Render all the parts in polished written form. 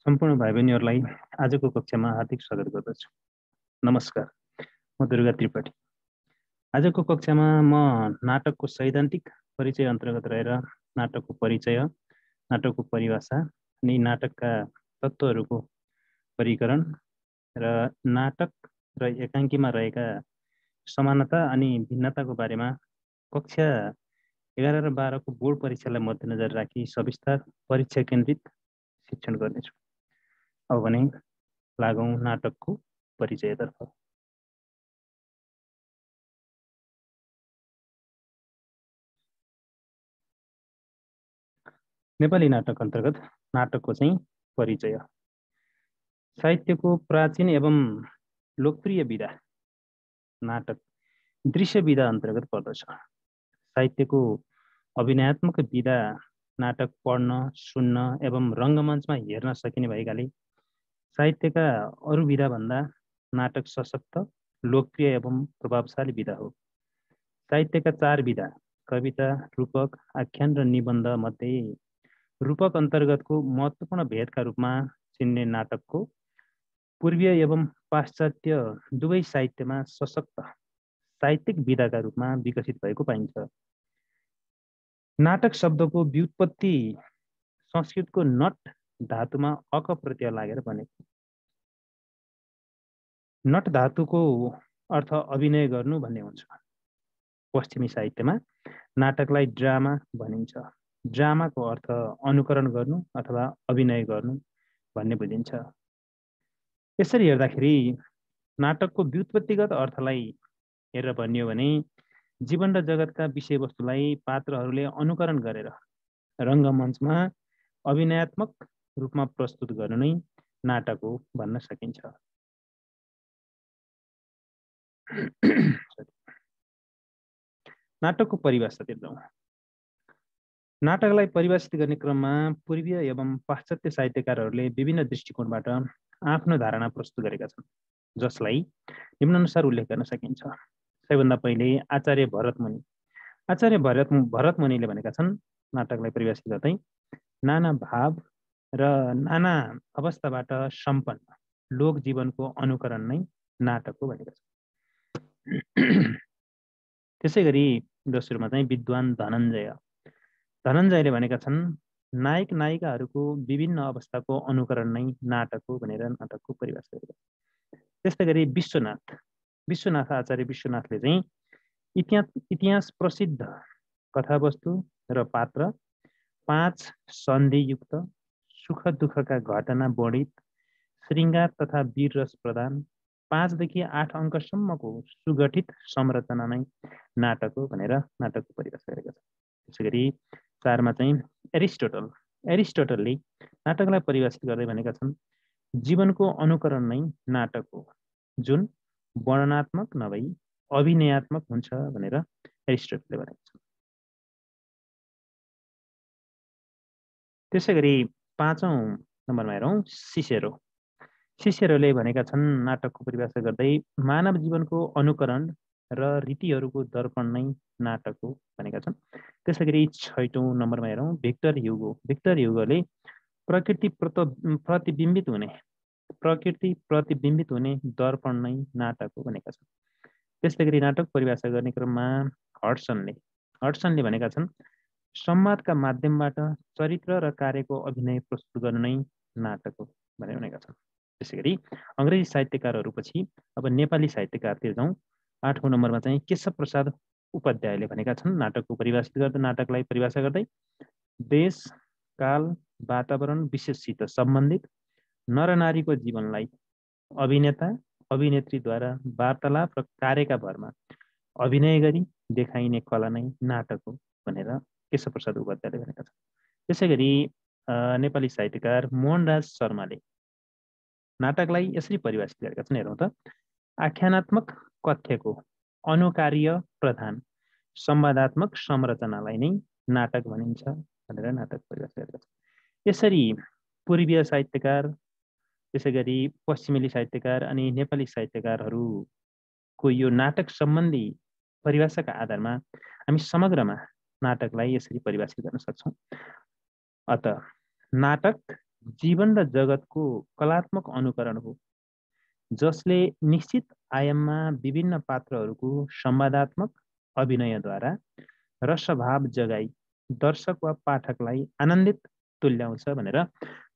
सम्पूर्ण भाइ बहिनीहरूलाई आजको कक्षामा हार्दिक स्वागत गर्दछु। नमस्कार, म दुर्गा त्रिपाठी। आजको कक्षामा म नाटकको सैद्धान्तिक परिचय अन्तर्गत रहेर नाटकको परिचय, नाटकको परिभाषा अनि नाटकका तत्त्वहरूको वर्गीकरण र नाटक र एकाङ्कीमा रहेका समानता अनि भिन्नताको बारेमा कक्षा 11 र 12 को बोर्ड परीक्षालाई मध्यनजर राखी सविस्तार परीक्षा केन्द्रित शिक्षण गर्नेछु। अब भने लागौं नाटकको परिचयतर्फ। नेपाली नाटक अन्तर्गत नाटकको चाहिँ परिचय। साहित्यको प्राचीन एवं लोकप्रिय विधा नाटक दृश्य विधा अन्तर्गत पर्दछ। साहित्यको अभिनयात्मक विधा नाटक पढ्न, सुन्न एवं रङ्गमञ्चमा हेर्न सकिने भएकाले साहित्यका अरू विधाभन्दा नाटक सशक्त, लोकप्रिय एवं प्रभावशाली विधा हो। साहित्यका 4 विधा कविता, रूपक, आख्यान र निबन्ध मध्ये रूपक अन्तर्गतको महत्त्वपूर्ण भेदका रूपमा चिन्ने नाटकको पूर्वीय एवं पाश्चात्य दुवै साहित्यमा सशक्त साहित्यिक विधाका रूपमा विकसित भएको पाइन्छ। नाटक शब्दको व्युत्पत्ति संस्कृतको नट धातुमा अक प्रत्यय लागेर बनेको। नट धातुको अर्थ अभिनय गर्नु भन्ने हुन्छ। पश्चिमी साहित्यमा नाटकलाई ड्रामा भनिन्छ। ड्रामाको अर्थ अनुकरण गर्नु अथवा अभिनय गर्नु भन्ने बुझिन्छ। यसरी हेर्दाखेरि नाटकको व्युत्पत्तिगत अर्थलाई हेरेर भनियो भने जीवन र जगतका विषयवस्तुलाई पात्रहरूले अनुकरण गरेर रङ्गमञ्चमा अभिनयात्मक रूपमा प्रस्तुत गर्नु नै नाटक हो भन्न सकिन्छ। नाटकको परिभाषातिर जाउँ। नाटकलाई परिभाषित गर्ने क्रममा पूर्वीय एवं पाश्चात्य साहित्यकारहरूले विभिन्न दृष्टिकोणबाट आफ्नो धारणा प्रस्तुत गरेका छन्, जसलाई निम्नानुसार उल्लेख गर्न सकिन्छ। सबैभन्दा पहिले आचार्य भरतमुनि। आचार्य भरतमुनिले भनेका छन् नाटकलाई परिभाषित गर्दै नाना भाव र नाना अवस्थाबाट सम्पन्न लोक जीवनको अनुकरण नै नाटक हो भनेका छन्। त्यसै गरी दोस्रोमा चाहिँ विद्वान धनञ्जयले भनेका छन् नायक नायिकाहरूको विभिन्न अवस्थाको अनुकरण नै नाटक हो भनेर नाटकको परिभाषा गरेका छन्। त्यस्तै गरी आचार्य विश्वनाथले चाहिँ इतिहास प्रसिद्ध कथावस्तु र पात्र 5 सन्धियुक्त सुख दुःखका घटना वर्णित श्रृङ्गार तथा वीर रस प्रदान 5 देखि 8 अङ्कसम्मको सुगठित संरचना नै नाटक हो भनेर नाटकको परिभाषा गरेका छन्। त्यसै गरी 4 मा चाहिँ एरिस्टोटलले नाटकलाई परिभाषित गर्दै भनेका छन् जीवनको अनुकरण नै नाटक हो, जुन वर्णनात्मक नभई अभिनयात्मक हुन्छ भनेर एरिस्टोटलले भनेका छन्। त्यसै गरी 5औं नम्बरमा हेरौँ सिसेरोले भनेका छन् नाटकको परिभाषा गर्दै मानव जीवनको अनुकरण र रीतिहरूको दर्पण नै नाटक हो भनेका छन्। त्यसै गरी 6औं नम्बरमा हेरौँ भिक्टर ह्युगोले प्रकृति प्रतिबिम्बित हुने दर्पण नै नाटक हो भनेका छन्। त्यसै गरी नाटक परिभाषा गर्ने क्रममा हड्सनले भनेका छन् संवादका माध्यमबाट चरित्र र कार्यको अभिनय प्रस्तुत गर्नु नै नाटक हो भनेर भनेका छन्। त्यसै गरी अङ्ग्रेजी साहित्यकारहरूपछि अब नेपाली साहित्यकारतिर जाउँ। 8औं नम्बरमा चाहिँ केशव प्रसाद उपाध्यायले भनेका छन् नाटकलाई परिभाषा गर्दै देश, काल, वातावरण विशेषसित सम्बन्धित नरनारीको जीवनलाई अभिनेता अभिनेत्रीद्वारा वार्तालाप र कार्यका भरमा अभिनय गरी देखाइने कला नै नाटक हो भनेर केशव प्रसाद उपाध्यायले भनेका छन्। त्यसै गरी नेपाली साहित्यकार मोहनराज शर्माले नाटकलाई यसरी परिभाषित गरेका छन्। हेरौँ त आख्यानात्मक कथ्यको अनुकार्य प्रधान संवादात्मक संरचनालाई नै नाटक भनिन्छ भनेर नाटक परिभाषा गरेका छन्। यसरी पूर्वीय साहित्यकार, त्यसै गरी पश्चिमेली साहित्यकार अनि नेपाली साहित्यकारहरूको यो नाटक सम्बन्धी परिभाषाका आधारमा हामी समग्रमा नाटकलाई यसरी परिभाषित गर्न सक्छौँ। अत नाटक जीवन र जगतको कलात्मक अनुकरण हो, जसले निश्चित आयाममा विभिन्न पात्रहरूको संवादात्मक अभिनयद्वारा रसभाव जगाई दर्शक वा पाठकलाई आनन्दित तुल्याउँछ भनेर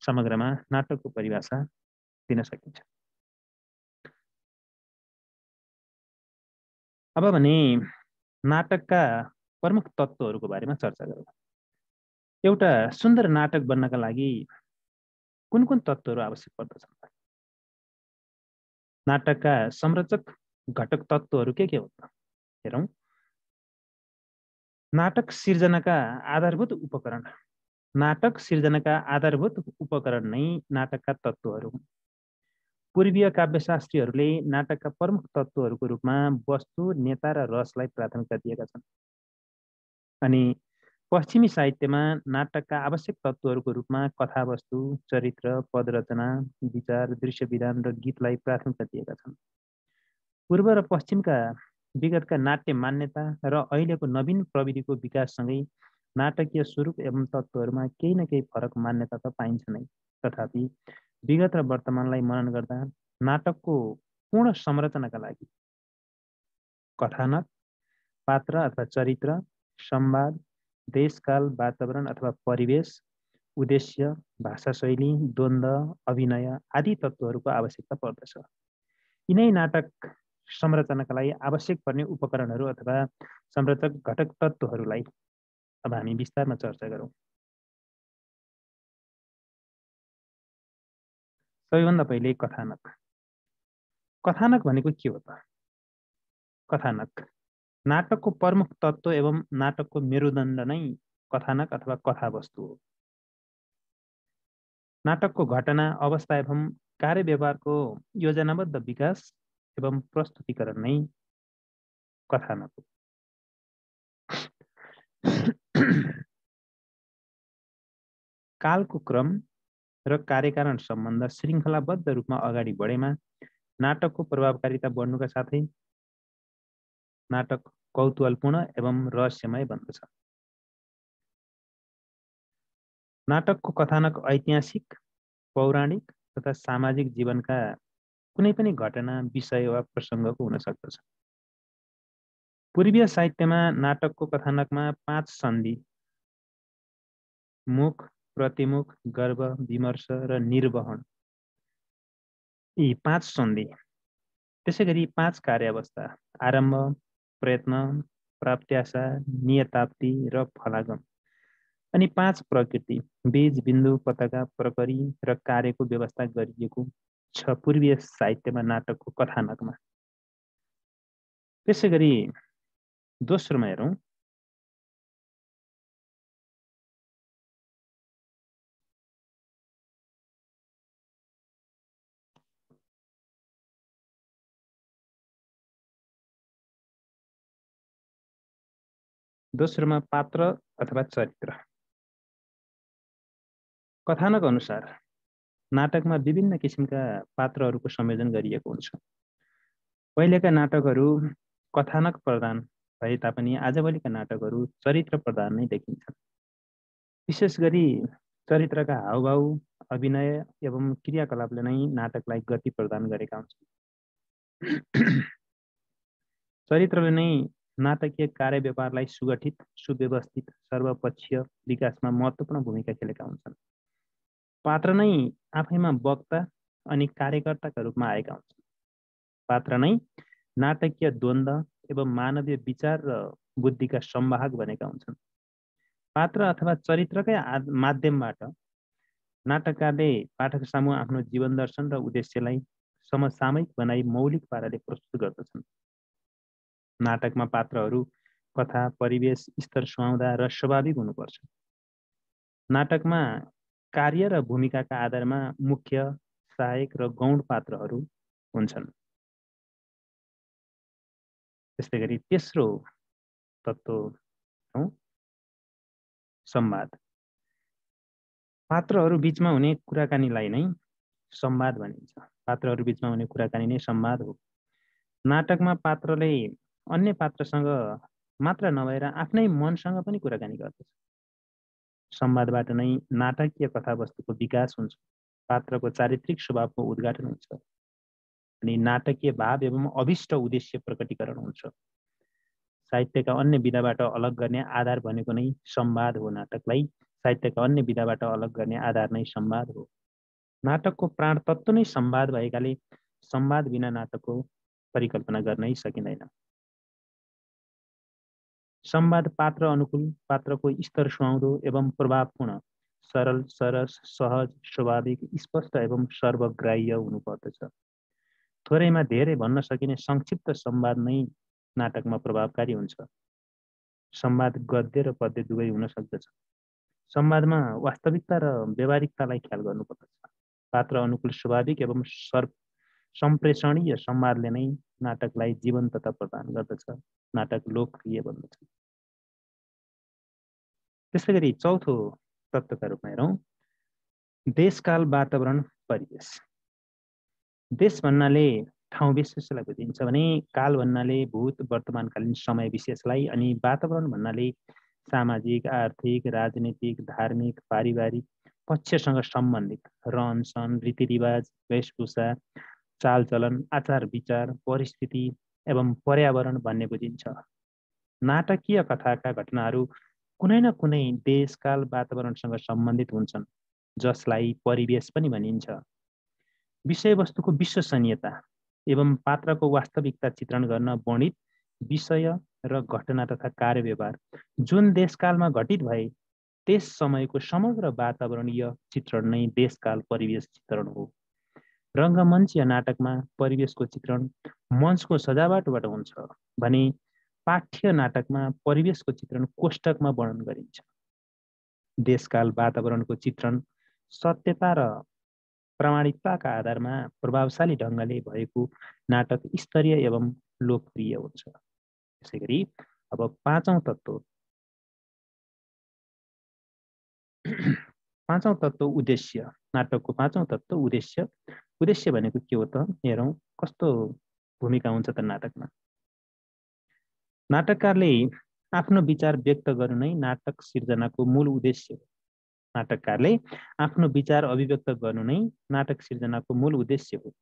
समग्रमा नाटकको परिभाषा दिन सकिन्छ। अब भने नाटकका प्रमुख तत्त्वहरूको बारेमा चर्चा गरौँ। एउटा सुन्दर नाटक बन्नका लागि कुन कुन तत्त्वहरू आवश्यक पर्दछन्? नाटकका संरचक घटक तत्त्वहरू के हुन्? हेरौँ। नाटक सिर्जनाका आधारभूत उपकरण। नाटक सिर्जनाका आधारभूत उपकरण नै नाटकका तत्त्वहरू हुन्। पूर्वीय काव्यशास्त्रीहरूले नाटकका प्रमुख तत्त्वहरूको रूपमा वस्तु, नेता र रसलाई प्राथमिकता दिएका छन्। अनि पश्चिमी साहित्यमा नाटकका आवश्यक तत्त्वहरूको रूपमा कथावस्तु, चरित्र, पदरचना, विचार, दृश्य विधान र गीतलाई प्राथमिकता दिएका छन्। पूर्व र पश्चिमका विगतका नाट्य मान्यता र अहिलेको नवीन प्रविधिको विकाससँगै नाटकीय स्वरूप एवं तत्त्वहरूमा केही न केही फरक मान्यता त पाइन्छ नै। तथापि विगत र वर्तमानलाई मनन गर्दा नाटकको पूर्ण संरचनाका लागि कथानक, पात्र अथवा चरित्र, संवाद, देशकाल, वातावरण अथवा परिवेश, उद्देश्य, भाषाशैली, द्वन्द्व, अभिनय आदि तत्त्वहरूको आवश्यकता पर्दछ। यिनै नाटक संरचनाका लागि आवश्यक पर्ने उपकरणहरू अथवा संरचक घटक तत्त्वहरूलाई अब हामी विस्तारमा चर्चा गरौँ। सबैभन्दा पहिले कथानक। कथानक भनेको के हो त? कथानक नाटकको प्रमुख तत्त्व एवं नाटकको मेरुदण्ड नै कथानक अथवा कथावस्तु हो। नाटकको घटना, अवस्था एवं कार्यव्यवहारको योजनाबद्ध विकास एवं प्रस्तुतिकरण नै कथानक हो। कालको क्रम र कार्यकारण सम्बन्ध श्रृङ्खलाबद्ध रूपमा अगाडि बढेमा नाटकको प्रभावकारिता बढ्नुका साथै नाटक कौतूहलपूर्ण एवं रहस्यमय बन्दछ। नाटकको कथानक ऐतिहासिक, पौराणिक तथा सामाजिक जीवनका कुनै पनि घटना, विषय वा प्रसङ्गको हुन सक्दछ। पूर्वीय साहित्यमा नाटकको कथानकमा 5 सन्धि मुख, प्रतिमुख, गर्भ, विमर्श र निर्वहन यी 5 सन्धि, त्यसैगरी 5 कार्यावस्था आरम्भ, प्रयत्न, प्राप्त्याशा, नियताप्ति र फलागम अनि 5 प्रकृति बीज, बिन्दु, पताका, प्रकरी र कार्यको व्यवस्था गरिएको छ पूर्वीय साहित्यमा नाटकको कथानकमा। त्यसैगरी दोस्रोमा हेरौँ। दोस्रोमा पात्र अथवा चरित्र। कथानक अनुसार नाटकमा विभिन्न किसिमका पात्रहरूको संयोजन गरिएको हुन्छ। पहिलेका नाटकहरू कथानक प्रधान भए तापनि आजभोलिका नाटकहरू चरित्र प्रधान नै देखिन्छन्। विशेष गरी चरित्रका हावभाव, अभिनय एवं क्रियाकलापले नै नाटकलाई गति प्रदान गरेका हुन्छन्। चरित्रले नै नाटकीय कार्यव्यवहारलाई सुगठित, सुव्यवस्थित, सर्वपक्षीय विकासमा महत्त्वपूर्ण भूमिका खेलेका हुन्छन्। पात्र नै आफैमा वक्ता अनि कार्यकर्ताका रूपमा आएका हुन्छन्। पात्र नै नाटकीय द्वन्द्व एवं मानवीय विचार र बुद्धिका संवाहक बनेका हुन्छन्। पात्र अथवा चरित्रकै माध्यमबाट नाटककारले पाठक सामु आफ्नो जीवन दर्शन र उद्देश्यलाई समसामयिक बनाई मौलिक पाराले प्रस्तुत गर्दछन्। नाटकमा पात्रहरू कथा, परिवेश, स्तर सुहाउँदा र स्वाभाविक हुनुपर्छ। नाटकमा कार्य र भूमिकाका आधारमा मुख्य, सहायक र गौण पात्रहरू हुन्छन्। त्यस्तै गरी तेस्रो तत्त्व हो संवाद। पात्रहरू बीचमा हुने कुराकानीलाई नै संवाद भनिन्छ। पात्रहरू बीचमा हुने कुराकानी नै संवाद हो। नाटकमा पात्रले अन्य पात्रसँग मात्र नभएर आफ्नै मनसँग पनि कुराकानी गर्दछ। संवादबाट नै नाटकीय कथावस्तुको विकास हुन्छ, पात्रको चारित्रिक स्वभावको उद्घाटन हुन्छ अनि नाटकीय भाव एवं अभिष्ट उद्देश्य प्रकटीकरण हुन्छ। साहित्यका अन्य विधाबाट अलग गर्ने आधार भनेको नै संवाद हो। नाटकलाई साहित्यका अन्य विधाबाट अलग गर्ने आधार नै संवाद हो। नाटकको प्राण तत्त्व नै संवाद भएकाले संवाद बिना नाटकको परिकल्पना गर्नै सकिँदैन। संवाद पात्र अनुकूल, पात्रको स्तर सुहाउँदो एवं प्रभावपूर्ण, सरल, सरस, सहज, स्वाभाविक, स्पष्ट एवं सर्वग्राह्य हुनुपर्दछ। थोरैमा धेरै भन्न सकिने संक्षिप्त संवाद नै नाटकमा प्रभावकारी हुन्छ। संवाद गद्य र पद्य दुवै हुन सक्दछ। संवादमा वास्तविकता र व्यावहारिकतालाई ख्याल गर्नुपर्दछ। पात्र अनुकूल स्वाभाविक एवं सम्प्रेषणीय संवादले नै नाटकलाई जीवन्तता प्रदान गर्दछ, नाटक लोकप्रिय बन्दछ। त्यसै गरी चौथो तत्त्वका रूपमा हेरौँ, देशकाल वातावरण परिवेश। देश भन्नाले ठाउँ विशेषलाई बुझिन्छ भने काल भन्नाले भूत वर्तमानकालीन समय विशेषलाई अनि वातावरण भन्नाले सामाजिक, आर्थिक, राजनीतिक, धार्मिक, पारिवारिक पक्षसँग सम्बन्धित रहनसहन, रीतिरिवाज, वेशभूषा, चालचलन, आचार विचार, परिस्थिति एवं पर्यावरण भन्ने बुझिन्छ। नाटकीय कथाका घटनाहरू कुनै न कुनै देशकाल वातावरणसँग सम्बन्धित हुन्छन्, जसलाई परिवेश पनि भनिन्छ। विषयवस्तुको विश्वसनीयता एवं पात्रको वास्तविकता चित्रण गर्न वर्णित विषय र घटना तथा कार्यव्यवहार जुन देशकालमा घटित भए त्यस समयको समग्र वातावरणीय चित्रण नै देशकाल परिवेश चित्रण हो। रङ्गमञ्चीय नाटकमा परिवेशको चित्रण मञ्चको सजावटबाट हुन्छ भने पाठ्य नाटकमा परिवेशको चित्रण कोष्टकमा वर्णन गरिन्छ। देशकाल वातावरणको चित्रण सत्यता र प्रामाणिकताका आधारमा प्रभावशाली ढङ्गले भएको नाटक स्तरीय एवं लोकप्रिय हुन्छ। त्यसै गरी अब पाँचौं तत्त्व उद्देश्य। नाटकको पाँचौं तत्त्व उद्देश्य। उद्देश्य भनेको के हो त? हेरौँ कस्तो भूमिका हुन्छ त नाटकमा। नाटककारले आफ्नो विचार व्यक्त गर्नु नै नाटक सिर्जनाको मूल उद्देश्य हो। नाटककारले आफ्नो विचार अभिव्यक्त गर्नु नै नाटक सिर्जनाको मूल उद्देश्य हो।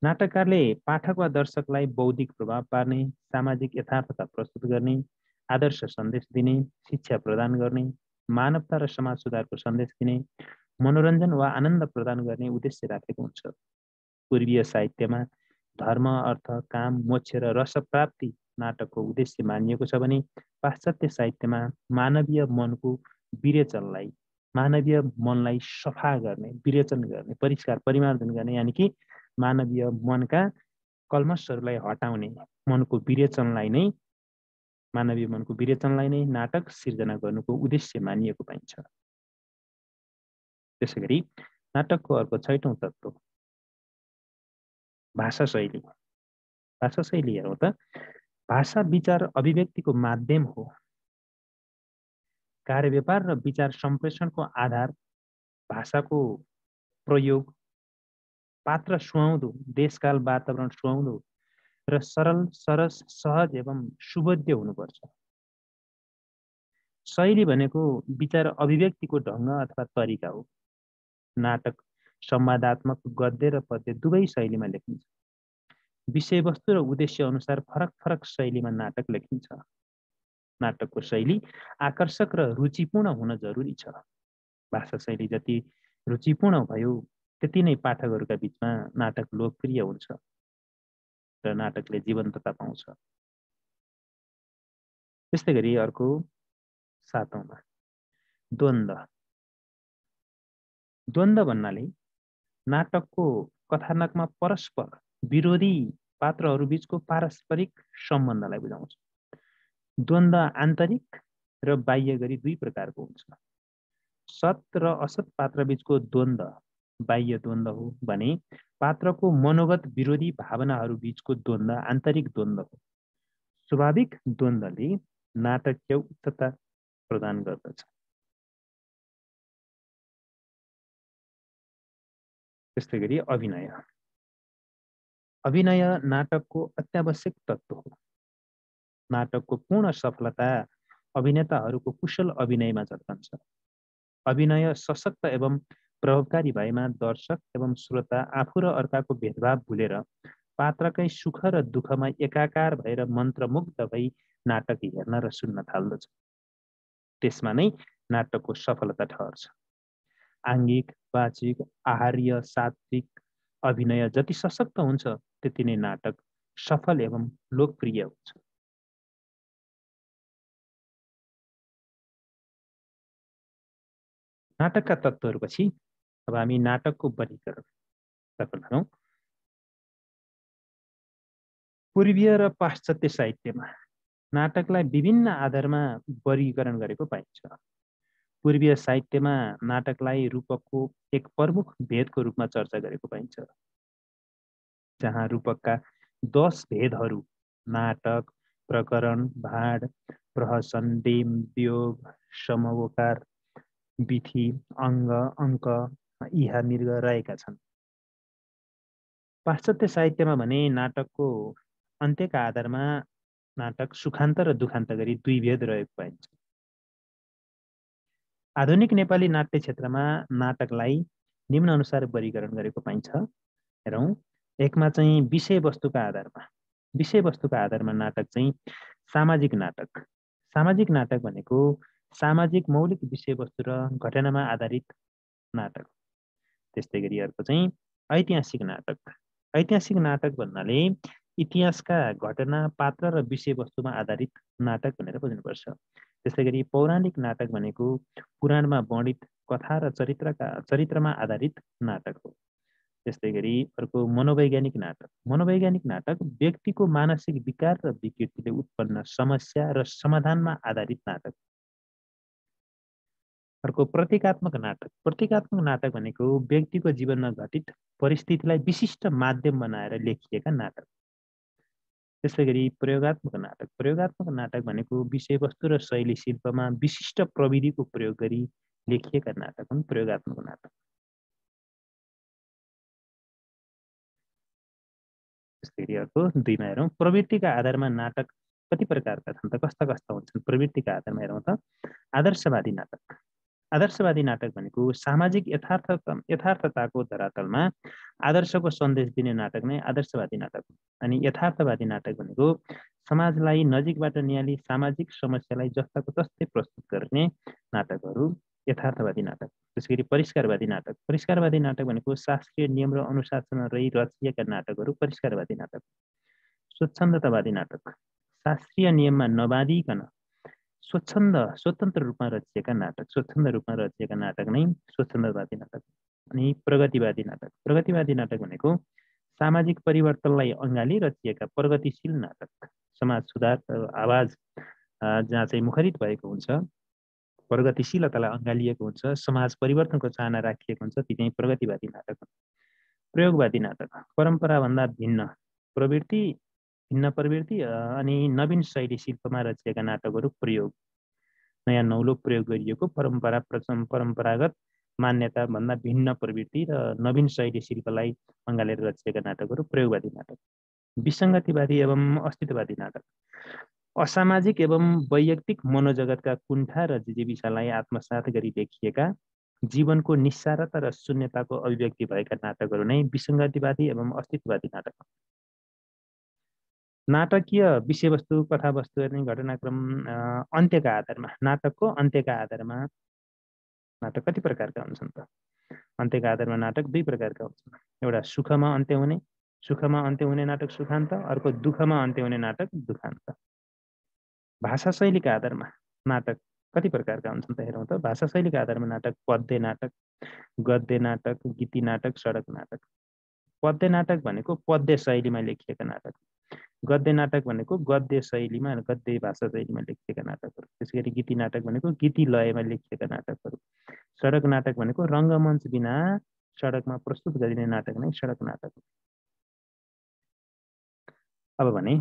नाटककारले पाठक वा दर्शकलाई बौद्धिक प्रभाव पार्ने, सामाजिक यथार्थता प्रस्तुत गर्ने, आदर्श सन्देश दिने, शिक्षा प्रदान गर्ने, मानवता र समाज सुधारको सन्देश दिने, मनोरञ्जन वा आनन्द प्रदान गर्ने उद्देश्य राखेको हुन्छ। पूर्वीय साहित्यमा धर्म, अर्थ, काम, मोक्ष र रस प्राप्ति नाटकको उद्देश्य मानिएको छ भने पाश्चात्य साहित्यमा मानवीय मनको विरेचनलाई, मानवीय मनलाई सफा गर्ने, विरेचन गर्ने, परिष्कार परिमार्जन गर्ने, यानि कि मानवीय मनका कल्मशहरूलाई हटाउने मनको विरेचनलाई नै, मानवीय मनको विरेचनलाई नै नाटक सिर्जना गर्नुको उद्देश्य मानिएको पाइन्छ। त्यसै गरी नाटकको अर्को छैटौं तत्त्व भाषा शैली। भाषा शैली हेरौँ त। भाषा विचार अभिव्यक्तिको माध्यम हो। कार्यव्यापार र विचार सम्प्रेषणको आधार भाषाको प्रयोग पात्र सुहाउँदो, देशकाल वातावरण सुहाउँदो र सरल, सरस, सहज एवं सुबोध्य हुनुपर्छ। शैली भनेको विचार अभिव्यक्तिको ढङ्ग अथवा तरिका हो। नाटक संवादात्मक गद्य र पद्य दुवै शैलीमा लेखिन्छ। विषयवस्तु र उद्देश्य अनुसार फरक फरक शैलीमा नाटक लेखिन्छ। नाटकको शैली आकर्षक र रुचिपूर्ण हुन जरुरी छ। भाषा शैली जति रुचिपूर्ण भयो त्यति नै पाठकहरूका बीचमा नाटक लोकप्रिय हुन्छ र नाटकले जीवन्तता पाउँछ। त्यस्तै गरी अर्को सातौंमा द्वन्द्व। द्वन्द्व भन्नाले नाटकको कथानकमा परस्पर विरोधी पात्रहरू बीचको पारस्परिक सम्बन्धलाई बुझाउँछ। द्वन्द्व आन्तरिक र बाह्य गरी दुई प्रकारको हुन्छ। सत र असत पात्र बीचको द्वन्द्व बाह्य द्वन्द्व हो भने पात्रको मनोगत विरोधी भावनाहरू बीचको द्वन्द्व आन्तरिक द्वन्द्व हो। स्वाभाविक द्वन्द्वले नाटकीय उच्चता प्रदान गर्दछ। त्यस्तै गरी अभिनय। अभिनय नाटकको अत्यावश्यक तत्त्व हो। नाटकको पूर्ण सफलता अभिनेताहरूको कुशल अभिनयमा झल्कन्छ। अभिनय सशक्त एवं प्रभावकारी भएमा दर्शक एवं श्रोता आफू र अर्काको भेदभाव भुलेर पात्रकै सुख र दुःखमा एकाकार भएर मन्त्रमुग्ध भई नाटक हेर्न र सुन्न थाल्दछ। त्यसमा नै नाटकको सफलता ठहर्छ। आङ्गिक, वाचिक, आहार्य, सात्विक अभिनय जति सशक्त हुन्छ त्यति नै नाटक सफल एवं लोकप्रिय हुन्छ। नाटकका तत्त्वहरूपछि अब हामी नाटकको वर्गीकरणतर्फ लागौँ। पूर्वीय र पाश्चात्य साहित्यमा नाटकलाई विभिन्न आधारमा वर्गीकरण गरेको पाइन्छ। पूर्वीय साहित्यमा नाटकलाई रूपकको एक प्रमुख भेदको रूपमा चर्चा गरेको पाइन्छ, जहाँ रूपकका 10 भेदहरू नाटक, प्रकरण, भाड, प्रहसन, डेम, वियोग, समवकार, विधि, अङ्ग, अङ्क, इहा मृग रहेका छन्। पाश्चात्य साहित्यमा भने नाटकको अन्त्यका आधारमा नाटक सुखान्त र दुखान्त गरी 2 भेद रहेको पाइन्छ। आधुनिक नेपाली नाट्य क्षेत्रमा नाटकलाई निम्न अनुसार वर्गीकरण गरेको पाइन्छ। हेरौँ, एकमा चाहिँ विषयवस्तुका आधारमा। विषयवस्तुका आधारमा नाटक चाहिँ सामाजिक नाटक। सामाजिक नाटक भनेको सामाजिक मौलिक विषयवस्तु र घटनामा आधारित नाटक। त्यस्तै गरी अर्को चाहिँ ऐतिहासिक नाटक। ऐतिहासिक नाटक भन्नाले इतिहासका घटना, पात्र र विषयवस्तुमा आधारित नाटक भनेर बुझ्नुपर्छ। त्यस्तै गरी पौराणिक नाटक भनेको पुराणमा वर्णित कथा र चरित्रमा आधारित नाटक हो। त्यस्तै गरी अर्को मनोवैज्ञानिक नाटक। मनोवैज्ञानिक नाटक व्यक्तिको मानसिक विकार र विकृतिले उत्पन्न समस्या र समाधानमा आधारित नाटक। अर्को प्रतीकात्मक नाटक। प्रतीकात्मक नाटक भनेको व्यक्तिको जीवनमा घटित परिस्थितिलाई विशिष्ट माध्यम बनाएर लेखिएका नाटक। त्यस्तै गरी प्रयोगात्मक नाटक। प्रयोगात्मक नाटक भनेको विषयवस्तु र शैली शिल्पमा विशिष्ट प्रविधिको प्रयोग गरी लेखिएका नाटक हुन् प्रयोगात्मक नाटक। त्यस्तै गरी अर्को 2 मा हेरौँ, प्रवृत्तिका आधारमा नाटक कति प्रकारका छन् त, कस्ता कस्ता हुन्छन् प्रवृत्तिका आधारमा हेरौँ त। आदर्शवादी नाटक। आदर्शवादी नाटक भनेको सामाजिक यथार्थताको धरातलमा आदर्शको सन्देश दिने नाटक नै आदर्शवादी नाटक हो। अनि यथार्थवादी नाटक भनेको समाजलाई नजिकबाट नियाली सामाजिक समस्यालाई जस्ताको तस्तै प्रस्तुत गर्ने नाटकहरू यथार्थवादी नाटक। त्यसै गरी परिष्कारवादी नाटक। परिष्कारवादी नाटक भनेको शास्त्रीय नियम र अनुशासन रही रचिएका नाटकहरू परिष्कारवादी नाटक। स्वच्छन्दतावादी नाटक। शास्त्रीय नियममा नबाँधिकन स्वतन्त्र रूपमा रचिएका नाटक। स्वच्छन्द रूपमा रचिएका नाटक नै स्वच्छन्दवादी नाटक। अनि प्रगतिवादी नाटक। प्रगतिवादी नाटक भनेको सामाजिक परिवर्तनलाई अँगाली रचिएका प्रगतिशील नाटक। समाज सुधार आवाज जहाँ चाहिँ मुखरित भएको हुन्छ, प्रगतिशीलतालाई अँगालिएको हुन्छ, समाज परिवर्तनको चाहना राखिएको हुन्छ, ती चाहिँ प्रगतिवादी नाटक हुन्। प्रयोगवादी नाटक। परम्पराभन्दा भिन्न प्रवृत्ति अनि नवीन शैली शिल्पमा रचिएका नाटकहरू प्रयोग। नयाँ नौलो प्रयोग गरिएको परम्परागत मान्यता भन्दा भिन्न प्रवृत्ति र नवीन शैली शिल्पलाई अँगालेर रचिएका नाटकहरू प्रयोगवादी नाटक। विसङ्गतिवादी एवं अस्तित्ववादी नाटक। असामाजिक एवं वैयक्तिक मनोजगतका कुण्ठा र जिजीविषालाई आत्मसात गरी लेखिएका जीवनको निस्सारता र शून्यताको अभिव्यक्ति भएका नाटकहरू नै विसङ्गतिवादी एवं अस्तित्ववादी नाटक। नाटकीय विषयवस्तु, कथावस्तु अनि घटनाक्रम अन्त्यका आधारमा, नाटकको अन्त्यका आधारमा नाटक कति प्रकारका हुन्छन् त? अन्त्यका आधारमा नाटक 2 प्रकारका हुन्छन्। एउटा सुखमा अन्त्य हुने नाटक सुखान्त, अर्को दुःखमा अन्त्य हुने नाटक दुखान्त। भाषा शैलीका आधारमा नाटक कति प्रकारका हुन्छन् त हेरौँ त। भाषा शैलीका आधारमा नाटक पद्य नाटक, गद्य नाटक, गीति नाटक, सडक नाटक। पद्य नाटक भनेको पद्य शैलीमा लेखिएका नाटक। गद्य नाटक भनेको गद्य शैलीमा, गद्य भाषा शैलीमा लेखिएका नाटकहरू। त्यसै गरी गीति नाटक भनेको गीति लयमा लेखिएका नाटकहरू। सडक नाटक भनेको रङ्गमञ्च बिना सडकमा प्रस्तुत गरिने नाटक नै सडक नाटक हो। अब भने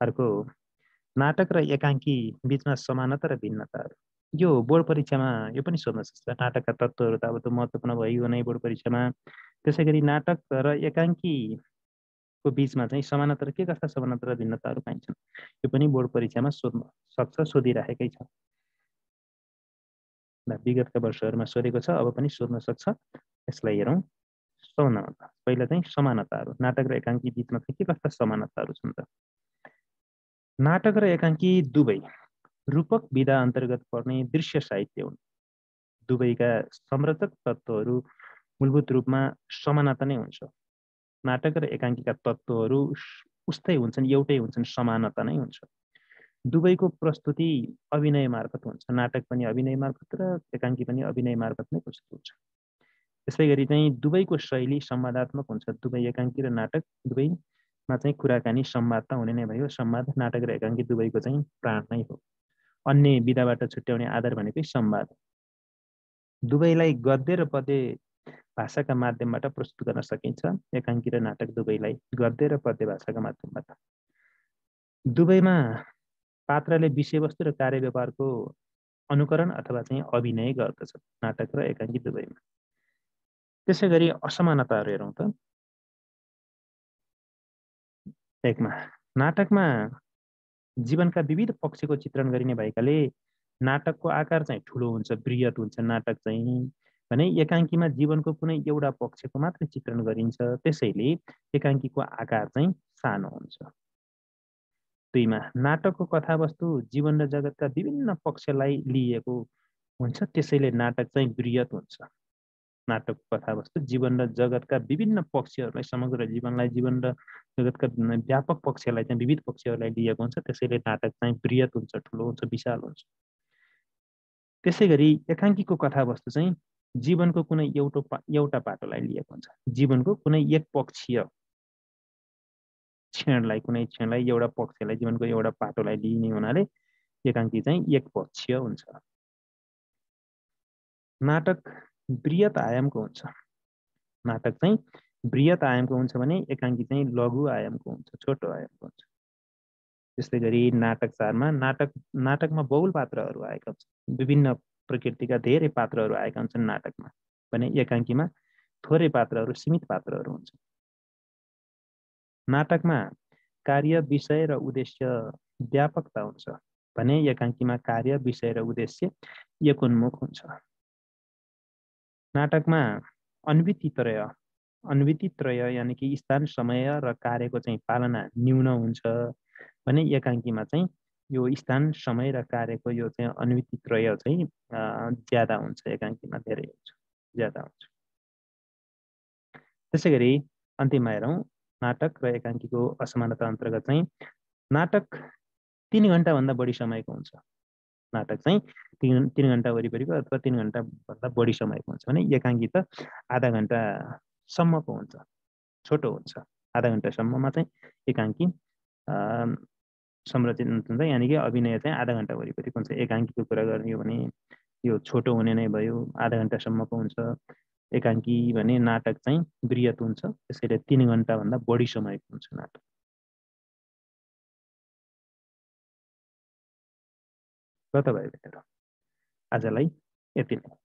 अर्को नाटक र एकाङ्की बीचमा समानता र भिन्नताहरू। यो बोर्ड परीक्षामा यो पनि सोध्न सक्छ। नाटकका तत्त्वहरू त अब त महत्त्वपूर्ण भइगयो नै बोर्ड परीक्षामा। त्यसै गरी नाटक र एकाङ्कीको बीचमा चाहिँ समानता र के कस्ता समानता र भिन्नताहरू पाइन्छन्, यो पनि बोर्ड परीक्षामा सोध्न सक्छ, सोधिराखेकै छ। विगतका वर्षहरूमा सोधेको छ, अब पनि सोध्न सक्छ। यसलाई हेरौँ। समानता। पहिला चाहिँ समानताहरू। नाटक र एकाङ्की बिचमा चाहिँ के कस्ता समानताहरू छन् त? नाटक र एकाङ्की दुवै रूपक विधा अन्तर्गत पर्ने दृश्य साहित्य हुन्। दुवैका संरचक तत्त्वहरू मूलभूत रूपमा समानता नै हुन्छ। नाटक र एकाङ्कीका तत्त्वहरू उस्तै हुन्छन्, एउटै हुन्छन्, समानता नै हुन्छ। दुवैको प्रस्तुति अभिनय मार्फत हुन्छ। नाटक पनि अभिनय मार्फत र एकाङ्की पनि अभिनय मार्फत नै प्रस्तुत हुन्छ। त्यसै गरी चाहिँ दुवैको शैली संवादात्मक हुन्छ। दुवै एकाङ्की र नाटक दुवैमा चाहिँ कुराकानी संवाद त हुने नै भयो। संवाद नाटक र एकाङ्की दुवैको चाहिँ प्राण नै हो। अन्य विधाबाट छुट्याउने आधार भनेकै संवाद। दुवैलाई गद्य र पद्य भाषाका माध्यमबाट प्रस्तुत गर्न सकिन्छ। एकाङ्की र नाटक दुवैलाई गद्य र पद्य भाषाका माध्यमबाट। दुवैमा पात्रले विषयवस्तु र कार्यव्यवहारको अनुकरण अथवा चाहिँ अभिनय गर्दछ, नाटक र एकाङ्की दुवैमा। त्यसै गरी असमानताहरू हेरौँ त। एकमा नाटकमा जीवनका विविध पक्षको चित्रण गरिने भएकाले नाटकको आकार चाहिँ ठुलो हुन्छ, बृहत हुन्छ। नाटक चाहिँ भने एकाङ्कीमा जीवनको कुनै एउटा पक्षको मात्रै चित्रण गरिन्छ, त्यसैले एकाङ्कीको आकार चाहिँ सानो हुन्छ। दुईमा नाटकको कथावस्तु जीवन र जगतका विभिन्न पक्षलाई लिएको हुन्छ, त्यसैले नाटक चाहिँ बृहत हुन्छ। नाटकको कथावस्तु जीवन र जगतका विभिन्न पक्षहरूलाई, समग्र जीवनलाई, जीवन र जगतका व्यापक पक्षलाई चाहिँ विविध पक्षहरूलाई लिएको हुन्छ, त्यसैले नाटक चाहिँ बृहत हुन्छ, ठुलो हुन्छ, विशाल हुन्छ। त्यसै गरी एकाङ्कीको कथावस्तु चाहिँ जीवनको कुनै एउटा पाटोलाई लिएको हुन्छ। जीवनको कुनै एक पक्षीय क्षणलाई, कुनै क्षणलाई, एउटा पक्षलाई, जीवनको एउटा पाटोलाई लिने हुनाले एकाङ्की चाहिँ एक पक्षीय हुन्छ। नाटक बृहत आयामको हुन्छ। नाटक चाहिँ बृहत आयामको हुन्छ भने एकाङ्की चाहिँ लघु आयामको हुन्छ, छोटो आयामको हुन्छ। त्यस्तै गरी नाटक 4मा नाटकमा बहुल पात्रहरू आएका हुन्छन्। विभिन्न प्रकृतिका धेरै पात्रहरू आएका हुन्छन् नाटकमा, भने एकाङ्कीमा थोरै पात्रहरू, सीमित पात्रहरू हुन्छन्। नाटकमा कार्य, विषय र उद्देश्य व्यापकता हुन्छ, भने एकाङ्कीमा कार्य, विषय र उद्देश्य एकोन्मुख हुन्छ। नाटकमा अन्वितित्रय यानि कि स्थान, समय र कार्यको चाहिँ पालना न्यून हुन्छ, भने एकाङ्कीमा चाहिँ यो स्थान, समय र कार्यको यो चाहिँ अन्वितित्रय चाहिँ ज्यादा हुन्छ, एकाङ्कीमा धेरै हुन्छ, ज्यादा हुन्छ। त्यसै गरी अन्तिममा हेरौँ नाटक र एकाङ्कीको असमानता अन्तर्गत चाहिँ नाटक 3 घण्टाभन्दा बढी समयको हुन्छ। नाटक चाहिँ 3 घण्टा वरिपरिको अथवा 3 घण्टाभन्दा बढी समयको हुन्छ, भने एकाङ्की त आधा घण्टासम्मको हुन्छ, छोटो हुन्छ। आधा घण्टासम्ममा चाहिँ एकाङ्की संरचित हुन्छ, यानि कि अभिनय चाहिँ आधा घण्टा वरिपरिको हुन्छ। एकाङ्कीको कुरा गर्ने हो भने यो छोटो हुने नै भयो, आधा घण्टासम्मको हुन्छ। एकाङ्की भने नाटक चाहिँ बृहत हुन्छ, त्यसैले 3 घण्टाभन्दा बढी समयको हुन्छ नाटक। ल त भाइ, आजलाई यति नै।